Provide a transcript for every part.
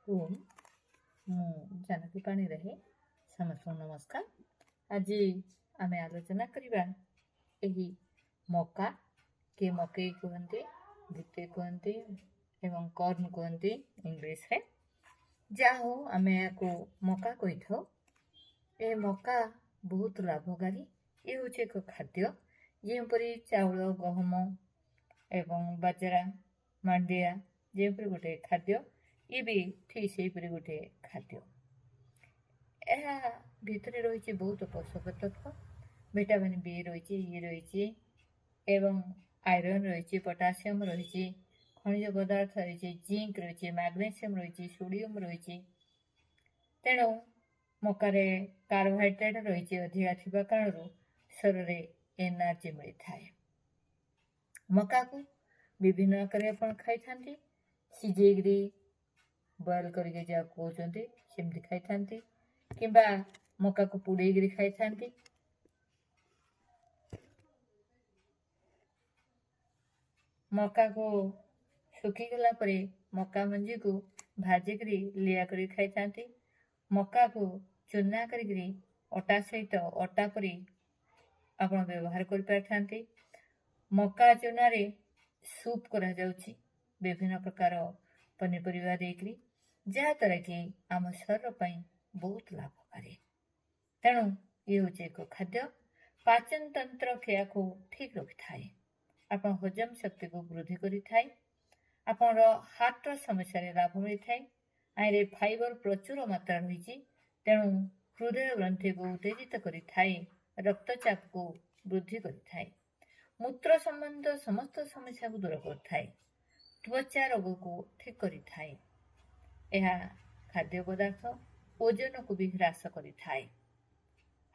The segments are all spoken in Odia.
ओम ମୁଁ ଜାନକୀ ପାଣିଗ୍ରାହୀ ସମସ୍ତଙ୍କୁ ନମସ୍କାର। ଆଜି ଆମେ ଆଲୋଚନା କରିବା ଏହି ମକା, କିଏ ମକେଇ କୁହନ୍ତି, ଭିତେ କୁହନ୍ତି ଏବଂ କର୍ନ କୁହନ୍ତି ଇଂଲିଶରେ। ଯାହା ହଉ ଆମେ ଏହାକୁ ମକା କହିଥାଉ। ଏ ମକା ବହୁତ ଲାଭକାରୀ। ଏ ହେଉଛି ଏକ ଖାଦ୍ୟ ଯେଉଁପରି ଚାଉଳ, ଗହମ ଏବଂ ବାଜରା, ମାଣ୍ଡିଆ ଯେଉଁପରି ଗୋଟେ ଖାଦ୍ୟ, ଇଏ ବି ଠିକ୍ ସେହିପରି ଗୋଟିଏ ଖାଦ୍ୟ। ଏହା ଭିତରେ ରହିଛି ବହୁତ ପୋଷକ ତତ୍ତ୍ୱ, ଭିଟାମିନ୍ ବି ରହିଛି, ଇ ରହିଛି ଏବଂ ଆଇରନ୍ ରହିଛି, ପଟାସିୟମ୍ ରହିଛି, ଖଣିଜ ପଦାର୍ଥ ରହିଛି, ଜିଙ୍କ୍ ରହିଛି, ମାଗ୍ନେସିୟମ୍ ରହିଛି, ସୋଡ଼ିୟମ୍ ରହିଛି। ତେଣୁ ମକାରେ କାର୍ବୋହାଇଡ୍ରେଟ୍ ରହିଛି ଅଧିକା ଥିବା କାରଣରୁ ଶରୀରରେ ଏନର୍ଜି ମିଳିଥାଏ। ମକାକୁ ବିଭିନ୍ନ ଆକାରରେ ଆପଣ ଖାଇଥାନ୍ତି, ସିଝେଇକିରି ବଏଲ୍ କରିକି ଯାହାକୁ କହୁଛନ୍ତି ସେମିତି ଖାଇଥାନ୍ତି, କିମ୍ବା ମକାକୁ ପୋଡ଼େଇକିରି ଖାଇଥାନ୍ତି। ମକାକୁ ଶୁଖିଗଲା ପରେ ମକା ମଞ୍ଜିକୁ ଭାଜିକିରି ଲିଆ କରି ଖାଇଥାନ୍ତି। ମକାକୁ ଚୂନା କରିକିରି ଅଟା ସହିତ ଅଟା ପରି ଆପଣ ବ୍ୟବହାର କରିପାରିଥାନ୍ତି। ମକା ଚୂନାରେ ସୁପ୍ କରାଯାଉଛି ବିଭିନ୍ନ ପ୍ରକାର ପନିପରିବା ଦେଇକରି, ଯାହାଦ୍ୱାରା କି ଆମ ଶରୀର ପାଇଁ ବହୁତ ଲାଭକାରୀ। ତେଣୁ ଇଏ ହେଉଛି ଏକ ଖାଦ୍ୟ, ପାଚନ ତନ୍ତ୍ର କ୍ରିୟାକୁ ଠିକ୍ ରଖିଥାଏ, ଆପଣ ହଜମ ଶକ୍ତିକୁ ବୃଦ୍ଧି କରିଥାଏ, ଆପଣଙ୍କର ହାର୍ଟର ସମସ୍ୟାରେ ଲାଭ ମିଳିଥାଏ। ଆଇରେ ଫାଇବର ପ୍ରଚୁର ମାତ୍ରା ରହିଛି, ତେଣୁ ହୃଦୟ ଗ୍ରନ୍ଥିକୁ ଉତ୍ତେଜିତ କରିଥାଏ, ରକ୍ତଚାପକୁ ବୃଦ୍ଧି କରିଥାଏ, ମୂତ୍ର ସମ୍ବନ୍ଧ ସମସ୍ତ ସମସ୍ୟାକୁ ଦୂର କରିଥାଏ, ତ୍ୱଚା ରୋଗକୁ ଠିକ୍ କରିଥାଏ। ଏହା ଖାଦ୍ୟ ପଦାର୍ଥ ଓଜନକୁ ବି ହ୍ରାସ କରିଥାଏ।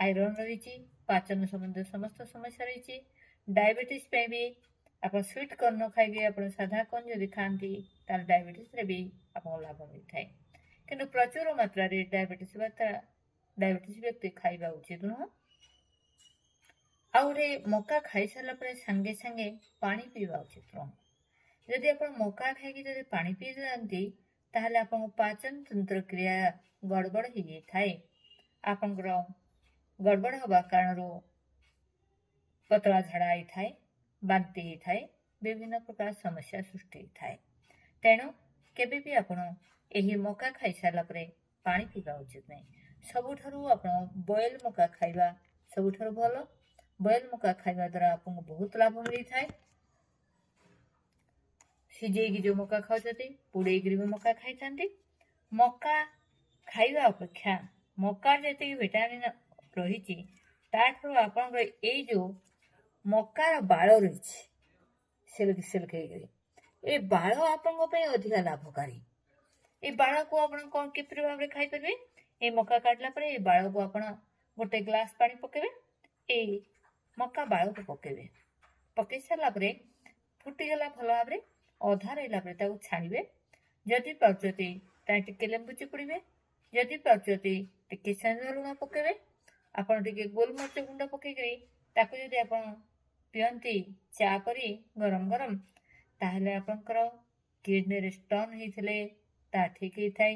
ଆଇରନ୍ ରହିଛି, ପାଚନ ସମ୍ବନ୍ଧୀୟ ସମସ୍ତ ସମସ୍ୟା ରହିଛି। ଡାଇବେଟିସ୍ ପାଇଁ ବି ଆପଣ ସୁଇଟ୍ କର୍ଣ୍ଣ ନ ଖାଇକି ଆପଣ ସାଧା କର୍ଣ୍ଣ ଯଦି ଖାଆନ୍ତି ତାହେଲେ ଡାଇବେଟିସ୍ରେ ବି ଆପଣଙ୍କୁ ଲାଭ ମିଳିଥାଏ। କିନ୍ତୁ ପ୍ରଚୁର ମାତ୍ରାରେ ଡାଇବେଟିସ୍ ବ୍ୟକ୍ତି ଖାଇବା ଉଚିତ ନୁହଁ। ଆଉ ଗୋଟେ, ମକା ଖାଇସାରିଲା ପରେ ସାଙ୍ଗେ ସାଙ୍ଗେ ପାଣି ପିଇବା ଉଚିତ ନୁହଁ। ଯଦି ଆପଣ ମକା ଖାଇକି ଯଦି ପାଣି ପିଇ ଦିଅନ୍ତି ତାହେଲେ ଆପଣଙ୍କ ପାଚନ ତନ୍ତ୍ର କ୍ରିୟା ଗଡ଼ବଡ଼ ହେଇଯାଇଥାଏ। ଆପଣଙ୍କର ଗଡ଼ବଡ଼ ହେବା କାରଣରୁ ପତଳା ଝାଡ଼ା ହେଇଥାଏ, ବାନ୍ତି ହେଇଥାଏ, ବିଭିନ୍ନ ପ୍ରକାର ସମସ୍ୟା ସୃଷ୍ଟି ହେଇଥାଏ। ତେଣୁ କେବେ ବି ଆପଣ ଏହି ମକା ଖାଇସାରିଲା ପରେ ପାଣି ପିଇବା ଉଚିତ ନାହିଁ। ସବୁଠାରୁ ଆପଣ ବଏଲ୍ ମକା ଖାଇବା ସବୁଠାରୁ ଭଲ। ବଏଲ୍ ମକା ଖାଇବା ଦ୍ୱାରା ଆପଣଙ୍କୁ ବହୁତ ଲାଭ ମିଳିଥାଏ। ସିଝେଇକି ଯେଉଁ ମକା ଖାଉଛନ୍ତି, ପୋଡ଼େଇକିରି ବି ମକା ଖାଇଥାନ୍ତି। ମକା ଖାଇବା ଅପେକ୍ଷା ମକାରେ ଯେତିକି ଭିଟାମିନ୍ ରହିଛି ତାଠାରୁ ଆପଣଙ୍କର ଏଇ ଯେଉଁ ମକାର ବାଳ ରହିଛି ସିଲ୍କ ହେଇକରି, ଏ ବାଳ ଆପଣଙ୍କ ପାଇଁ ଅଧିକା ଲାଭକାରୀ। ଏ ବାଳକୁ ଆପଣ କ'ଣ କିପରି ଭାବରେ ଖାଇପାରିବେ? ଏଇ ମକା କାଟିଲା ପରେ ଏଇ ବାଳକୁ ଆପଣ ଗୋଟେ ଗ୍ଲାସ୍ ପାଣି ପକାଇବେ, ଏଇ ମକା ବାଳକୁ ପକାଇବେ, ପକାଇ ସାରିଲା ପରେ ଫୁଟିଗଲା ଭଲ ଭାବରେ, ଅଧା ରହିଲା ପରେ ତାକୁ ଛାଣିବେ। ଯଦି ପାରୁଛନ୍ତି ତାହେଲେ ଟିକେ ଲେମ୍ବୁ ଚିପୁଡ଼ିବେ, ଯଦି ପାରୁଛନ୍ତି ଟିକେ ସେନ୍ଦୁର ଲୁଣ ପକାଇବେ, ଆପଣ ଟିକେ ଗୋଲମରିଚ ଗୁଣ୍ଡ ପକାଇକରି ତାକୁ ଯଦି ଆପଣ ପିଅନ୍ତି ଚା କରି ଗରମ ଗରମ, ତାହେଲେ ଆପଣଙ୍କର କିଡ଼ନୀରେ ଷ୍ଟୋନ୍ ହେଇଥିଲେ ତାହା ଠିକ୍ ହେଇଥାଏ।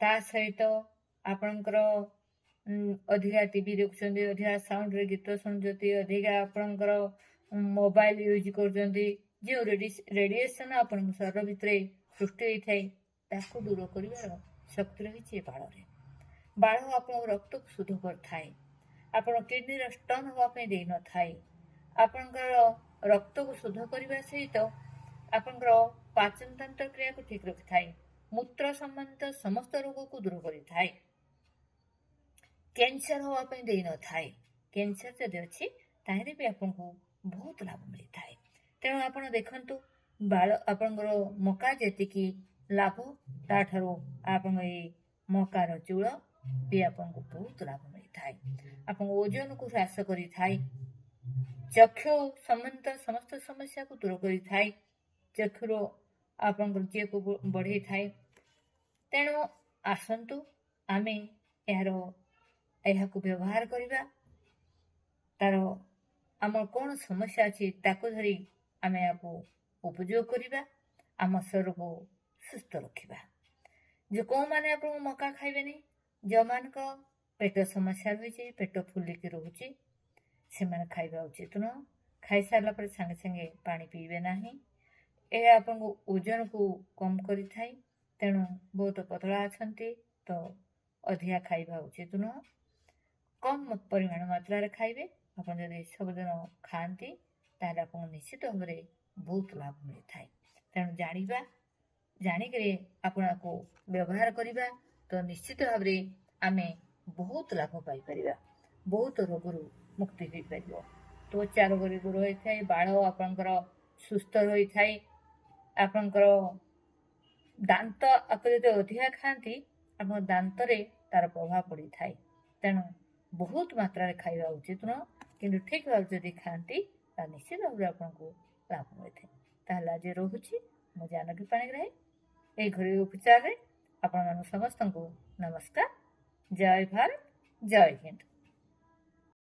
ତା ସହିତ ଆପଣଙ୍କର ଅଧିକା ଟିଭି ଦେଖୁଛନ୍ତି, ଅଧିକା ସାଉଣ୍ଡରେ ଗୀତ ଶୁଣୁଛନ୍ତି, ଅଧିକା ଆପଣଙ୍କର ମୋବାଇଲ ୟୁଜ୍ କରୁଛନ୍ତି, ଯେଉଁ ରେଡ଼ିଏସନ୍ ଆପଣଙ୍କ ଶରୀର ଭିତରେ ସୃଷ୍ଟି ହୋଇଥାଏ ତାକୁ ଦୂର କରିବାର ଶକ୍ତି ରହିଛି ଏ ବାଳରେ। ବାଳ ଆପଣଙ୍କ ରକ୍ତକୁ ଶୁଦ୍ଧ କରିଥାଏ, ଆପଣ କିଡ଼ନୀର ଷ୍ଟୋନ୍ ହେବା ପାଇଁ ଦେଇନଥାଏ, ଆପଣଙ୍କର ରକ୍ତକୁ ଶୁଦ୍ଧ କରିବା ସହିତ ଆପଣଙ୍କର ପାଚନ ତନ୍ତ୍ର କ୍ରିୟାକୁ ଠିକ୍ ରଖିଥାଏ, ମୂତ୍ର ସମ୍ବନ୍ଧିତ ସମସ୍ତ ରୋଗକୁ ଦୂର କରିଥାଏ, କ୍ୟାନ୍ସର ହେବା ପାଇଁ ଦେଇନଥାଏ। କ୍ୟାନ୍ସର ଯଦି ଅଛି ତାହେଲେ ବି ଆପଣଙ୍କୁ ବହୁତ ଲାଭ ମିଳିଥାଏ। ତେଣୁ ଆପଣ ଦେଖନ୍ତୁ, ବାଳ ଆପଣଙ୍କର ମକା ଯେତିକି ଲାଭ ତାଠାରୁ ଆପଣଙ୍କ ଏଇ ମକାର ଚୂଳ ବି ଆପଣଙ୍କୁ ବହୁତ ଲାଭ ମିଳିଥାଏ। ଆପଣଙ୍କ ଓଜନକୁ ହ୍ରାସ କରିଥାଏ, ଚକ୍ଷୁ ସମ୍ବନ୍ଧିତ ସମସ୍ତ ସମସ୍ୟାକୁ ଦୂର କରିଥାଏ, ଚକ୍ଷୁର ଆପଣଙ୍କର ଜିଏକୁ ବଢ଼େଇଥାଏ। ତେଣୁ ଆସନ୍ତୁ ଆମେ ଏହାକୁ ବ୍ୟବହାର କରିବା। ତାର ଆମର କ'ଣ ସମସ୍ୟା ଅଛି ତାକୁ ଧରି ଆମେ ଏହାକୁ ଉପଯୋଗ କରିବା, ଆମ ଶରୀରକୁ ସୁସ୍ଥ ରଖିବା। ଯେ କେଉଁମାନେ ଆପଣଙ୍କୁ ମକା ଖାଇବେନି, ଯେଉଁମାନଙ୍କ ପେଟ ସମସ୍ୟା ରହିଛି, ପେଟ ଫୁଲିକି ରହୁଛି, ସେମାନେ ଖାଇବା ଉଚିତ ନୁହଁ। ଖାଇସାରିଲା ପରେ ସାଙ୍ଗେ ସାଙ୍ଗେ ପାଣି ପିଇବେ ନାହିଁ। ଏହା ଆପଣଙ୍କୁ ଓଜନକୁ କମ୍ କରିଥାଏ। ତେଣୁ ବହୁତ ପତଳା ଅଛନ୍ତି ତ ଅଧିକା ଖାଇବା ଉଚିତ ନୁହଁ। କମ୍ ପରିମାଣ ମାତ୍ରାରେ ଖାଇବେ। ଆପଣ ଯଦି ସବୁଦିନ ଖାଆନ୍ତି ତାହେଲେ ଆପଣଙ୍କୁ ନିଶ୍ଚିତ ଭାବରେ ବହୁତ ଲାଭ ମିଳିଥାଏ। ତେଣୁ ଜାଣିକରି ଆପଣ ଆକୁ ବ୍ୟବହାର କରିବା ତ ନିଶ୍ଚିତ ଭାବରେ ଆମେ ବହୁତ ଲାଭ ପାଇପାରିବା, ବହୁତ ରୋଗରୁ ମୁକ୍ତି ହୋଇପାରିବ। ତ୍ୱଚା ରୋଗରୁ ଦୂର ହୋଇଥାଏ, ବାଳ ଆପଣଙ୍କର ସୁସ୍ଥ ରହିଥାଏ, ଆପଣଙ୍କର ଦାନ୍ତ ଆପଣ ଯଦି ଅଧିକା ଖାଆନ୍ତି ଆପଣଙ୍କ ଦାନ୍ତରେ ତାର ପ୍ରଭାବ ପଡ଼ିଥାଏ। ତେଣୁ ବହୁତ ମାତ୍ରାରେ ଖାଇବା ଉଚିତ ନୁହଁ, କିନ୍ତୁ ଠିକ୍ ଭାବରେ ଯଦି ଖାଆନ୍ତି ତାହା ନିଶ୍ଚିତ ଭାବରେ ଆପଣଙ୍କୁ ଲାଭ ମିଳିଥାଏ। ତାହେଲେ ଆଜି ରହୁଛି। ମୁଁ ଜାନକୀ ପାଣିଗ୍ରାହୀ। ଏହି ଘରୋଇ ଉପଚାରରେ ଆପଣମାନଙ୍କୁ ସମସ୍ତଙ୍କୁ ନମସ୍କାର। ଜୟ ଭାରତ, ଜୟ ହିନ୍ଦ।